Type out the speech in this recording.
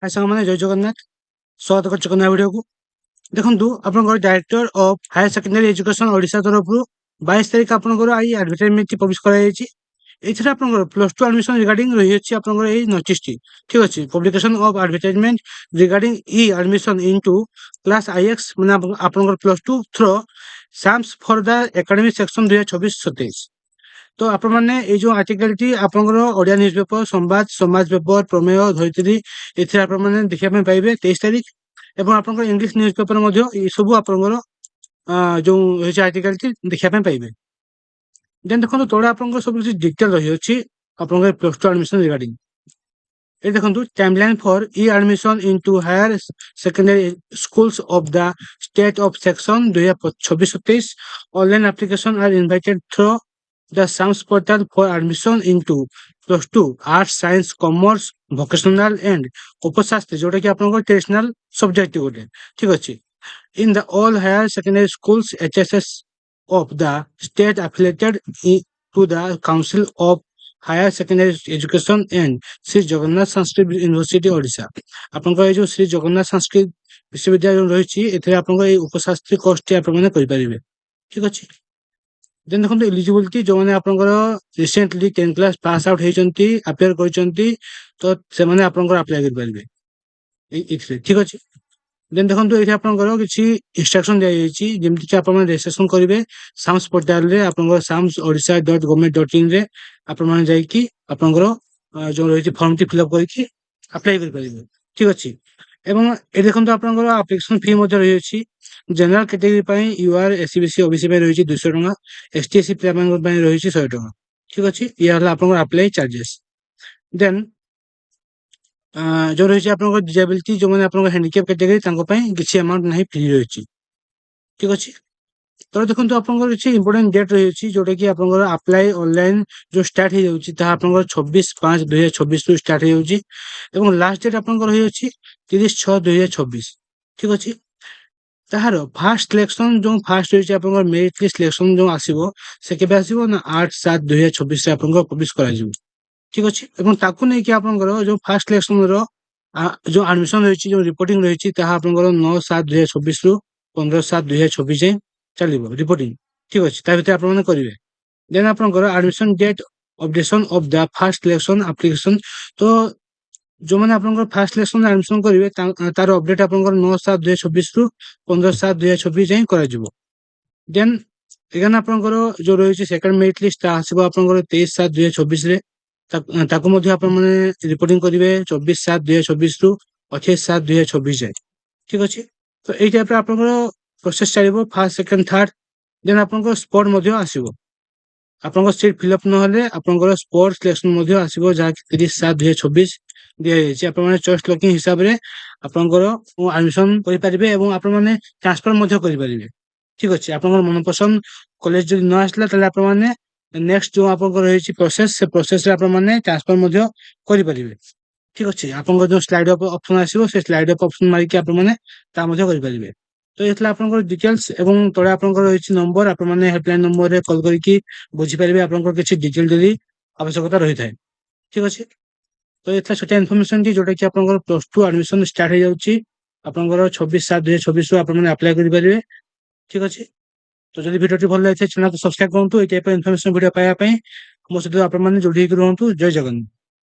हाय साଙ୍ଗମାନେ ଜୟ ଜଗନ୍ନାଥ ସ୍ୱାଗତ କରୁଛି କନ୍ୟା ଭିଡ଼ିଓକୁ। ଦେଖନ୍ତୁ ଆପଣଙ୍କର director of higher secondary education Odisha ତରଫରୁ 22 ତାରିଖ ଆପଣଙ୍କର ଏଇ ଆଡଭର୍ଟାଇଜମେଣ୍ଟ ପବ୍ଲିଶ କରାଯାଇଛି। ଏଥିରେ ଆପଣଙ୍କର ପ୍ଲସ୍ ଟୁ ଆଡମିସନ ରିଗାର୍ଡିଂ ରହିଅଛି ଆପଣଙ୍କର ଏଇ ନୋଟିସଟି। ଠିକ ଅଛି, publication of advertisement regarding e admission into class IX ମାନେ ଆପଣଙ୍କର plus two through SAMS for the academic session 2026-27। ତ ଆପଣମାନେ ଏଇ ଯୋଉ ଆର୍ଟିକଲଟି ଆପଣଙ୍କର ଓଡ଼ିଆ ନ୍ୟୁଜ ପେପର, ସମ୍ବାଦ, ସମାଜ ପେପର, ପ୍ରମେୟ, ଧରିତ୍ରୀ ଏଥିରେ ଆପଣମାନେ ଦେଖିବା ପାଇଁ ପାଇବେ 23 ତାରିଖ। ଏବଂ ଆପଣଙ୍କର ଇଂଲିଶ ନ୍ୟୁଜ ପେପର ମଧ୍ୟ ଏସବୁ ଆପଣଙ୍କର ଯୋଉ ରହିଛି ଆର୍ଟିକଲଟି ଦେଖିବା ପାଇଁ ପାଇବେ। ଦେନ୍ ଦେଖନ୍ତୁ ତଳେ ଆପଣଙ୍କର ସବୁ କିଛି ଡିଟେଲ ରହିଅଛି ଆପଣଙ୍କର ପ୍ଲସ୍ ଟୁ ଆଡମିସନ ରିଗାର୍ଡିଂ। ଏ ଦେଖନ୍ତୁ timeline for E admission into higher secondary schools of the state of section 2026-27। ଅନଲାइन application are invited through the SAMS portal for admission into plus 2 arts, science, commerce, vocational and उपशास्त्री जोटा कि आपन traditional subject गोटे। ठीक अछि, in the all higher secondary schools HSS of the state affiliated to the council of higher secondary education and Shri Jagannath Sanskrit university Odisha. आपन ए जो श्री जगन्नाथ संस्कृत विश्वविद्यालय रही एथिरे आपन ए उपशास्त्री कोर्स टी आपन करि परिबे। ठीक अछि, देन देखो एलिजिबिलिटी जो मैंने आपंकर recently 10th class pass out होती अपेयर करछंती तो से माने आपंकर अप्लाई कर परिबे इथले। ठीक अछि, देन देखो ये आपंकर किछि इंस्ट्रक्शन दिया जायछि जेमति कि आपन रजिस्ट्रेशन करिवे साम्स पोर्टल रे आपंकर samsodisha.government.in रे आपन माने जाई कि आपंकर जो रहिछि फॉर्म टी फिलअप करके अप्लाई कर परिबे। ठीक अछि, एवं ए देखो आपंकर एप्लिकेशन फी मध्ये रहिछि जनरल कैटेगरी ପାଇଁ यूआर एससीबीसी ओबीसी ପାଇଁ ରହିଛି 200 ଟଙ୍କା, एसटी एससी ପିଲାମାନଙ୍କ ପାଇଁ ରହିଛି 100 ଟଙ୍କା। ଠିକ ଅଛି, ଇଏ ହେଲା ଆପଣଙ୍କର ଆପ୍ଲାଇ ଚାର୍जेस। ଦେନ୍ जो ରହିଛି ଆପଣଙ୍କର ଡିଜାବିଲିଟି ଯୋଉମାନେ ଆପଣଙ୍କ ହ୍ୟାଣ୍ଡିକ୍ୟାପ କ୍ୟାଟେଗୋରୀ ତାଙ୍କ ପାଇଁ କିଛି ଆମାଉଣ୍ଟ ନାହିଁ, ଫ୍ରି ରହିଛି। ଠିକ ଅଛି, ତ ଦେଖନ୍ତୁ ଆପଣଙ୍କର କିଛି ଇମ୍ପୋର୍ଟାଣ୍ଟ ଡେଟ୍ ରହିଛି ଯୋଉଟା କି ଆପଣଙ୍କର ଆପ୍ଲାଇ ଅନଲାଇନ ଯୋଉ ଷ୍ଟାର୍ଟ ହେଇଯାଉଛି ତାହା ଆପଣଙ୍କର 26/5/2026 ରୁ ଷ୍ଟାର୍ଟ ହେଇଯାଉଛି ଏବଂ ଲାଷ୍ଟ ଡେଟ୍ ଆପଣଙ୍କର ରହିଅଛି 30/6/2026। ଠିକ ଅଛି, ତାହାର ଫାଷ୍ଟ ସିଲେକ୍ସନ ଯୋଉ ଫାଷ୍ଟ ରହିଛି ଆପଣଙ୍କର ମେରିଟ ଲିଷ୍ଟ ସିଲେକ୍ସନ ଯୋଉ ଆସିବ ସେ କେବେ ଆସିବ ନା 8/7/2026 ରେ ଆପଣଙ୍କର ପବ୍ଲିଶ କରାଯିବ। ଠିକ ଅଛି, ଏବଂ ତାକୁ ନେଇକି ଆପଣଙ୍କର ଯୋଉ ଫାଷ୍ଟ ସିଲେକ୍ସନ ର ଯୋଉ ଆଡମିସନ ରହିଛି ଯୋଉ ରିପୋର୍ଟିଂ ରହିଛି ତାହା ଆପଣଙ୍କର 9/7/2026 ରୁ 15/7/2026 ଯାଏଁ ଚାଲିବ ରିପୋର୍ଟିଂ। ଠିକ ଅଛି, ତା ଭିତରେ ଆପଣମାନେ କରିବେ। ଦେନ୍ ଆପଣଙ୍କର admission date updation of the first selection application. ତ ଯୋଉମାନେ ଆପଣଙ୍କର ଫାଷ୍ଟ ସିଲେକ୍ସନ ଆଡମିସନ କରିବେ ତାର ଅପଡେଟ ଆପଣଙ୍କର 9/7/2026 ରୁ 15/7/2026 ଯାଏଁ କରାଯିବ। ଦେନ୍ ଏଗାନ ଆପଣଙ୍କର ଯୋଉ ରହିଛି ସେକେଣ୍ଡ ମେରିଟ ଲିଷ୍ଟ ତା ଆସିବ ଆପଣଙ୍କର 23/7/2026 ରେ। ତାକୁ ମଧ୍ୟ ଆପଣମାନେ ରିପୋର୍ଟିଂ କରିବେ 24/7/2026 ରୁ 28/7/2026 ଯାଏଁ। ଠିକ ଅଛି, ତ ଏଇ ଟାଇପର ଆପଣଙ୍କର ପ୍ରୋସେସ ଚାଲିବ ଫାର୍ଷ୍ଟ ସେକେଣ୍ଡ ଥାର୍ଡ। ଦେନ୍ ଆପଣଙ୍କର ସ୍ପଟ ମଧ୍ୟ ଆସିବ, ଆପଣଙ୍କ ସିଟ୍ ଫିଲଅପ ନହେଲେ ଆପଣଙ୍କର ସ୍ପଟ ସିଲେକ୍ସନ ମଧ୍ୟ ଆସିବ ଯାହାକି 30/7/2026 ଦିଆଯାଇଛି। ଆପଣମାନେ ଚଏସ ଲକିଂ ହିସାବରେ ଆପଣଙ୍କର ଆଡମିସନ କରିପାରିବେ ଏବଂ ଆପଣମାନେ ଟ୍ରାନ୍ସଫର ମଧ୍ୟ କରିପାରିବେ। ଠିକ ଅଛି, ଆପଣଙ୍କର ମନପସନ୍ଦ କଲେଜ ଯଦି ନ ଆସିଲା ତାହେଲେ ଆପଣମାନେ ନେକ୍ସଟ ଯୋଉ ଆପଣଙ୍କର ରହିଛି ପ୍ରୋସେସ ସେ ପ୍ରୋସେସରେ ଆପଣମାନେ ଟ୍ରାନ୍ସଫର ମଧ୍ୟ କରିପାରିବେ। ଠିକ ଅଛି, ଆପଣଙ୍କର ଯୋଉ ସ୍ଲାଇଡ ଅପ୍ ଅପସନ ଆସିବ ସେ ସ୍ଲାଇଡ ଅପ୍ ଅପସନ ମାରିକି ଆପଣମାନେ ତା ମଧ୍ୟ କରିପାରିବେ। ତ ଏ ଥିଲା ଆପଣଙ୍କର ଡିଟେଲ୍ସ ଏବଂ ତଳେ ଆପଣଙ୍କର ରହିଛି ନମ୍ବର, ଆପଣମାନେ ହେଲ୍ପଲାଇନ ନମ୍ବରରେ କଲ୍ କରିକି ବୁଝିପାରିବେ ଆପଣଙ୍କର କିଛି ଡିଟେଲ ଯଦି ଆବଶ୍ୟକତା ରହିଥାଏ। ଠିକ ଅଛି, ତ ଏଥିଲା ସେଟା ଇନଫର୍ମେସନ ଟି ଯୋଉଟା କି ଆପଣଙ୍କର ପ୍ଲସ ଟୁ ଆଡମିସନ ଷ୍ଟାର୍ଟ ହେଇଯାଉଛି ଆପଣଙ୍କର 26/7/2026 ରୁ ଆପଣମାନେ ଆପ୍ଲାଏ କରିପାରିବେ। ଠିକ ଅଛି, ତ ଯଦି ଭିଡିଓଟି ଭଲ ଲାଗିଥାଏ ଚ୍ୟାନେଲକୁ ସବସ୍କ୍ରାଇବ କରନ୍ତୁ। ଏଇ ଟାଇପର ଇନଫର୍ମେସନ ଭିଡିଓ ପାଇବା ପାଇଁ ମୋ ସହିତ ଆପଣମାନେ ଯୋଡି ହେଇକି ରୁହନ୍ତୁ। ଜୟ ଜଗନ୍ନାଥ।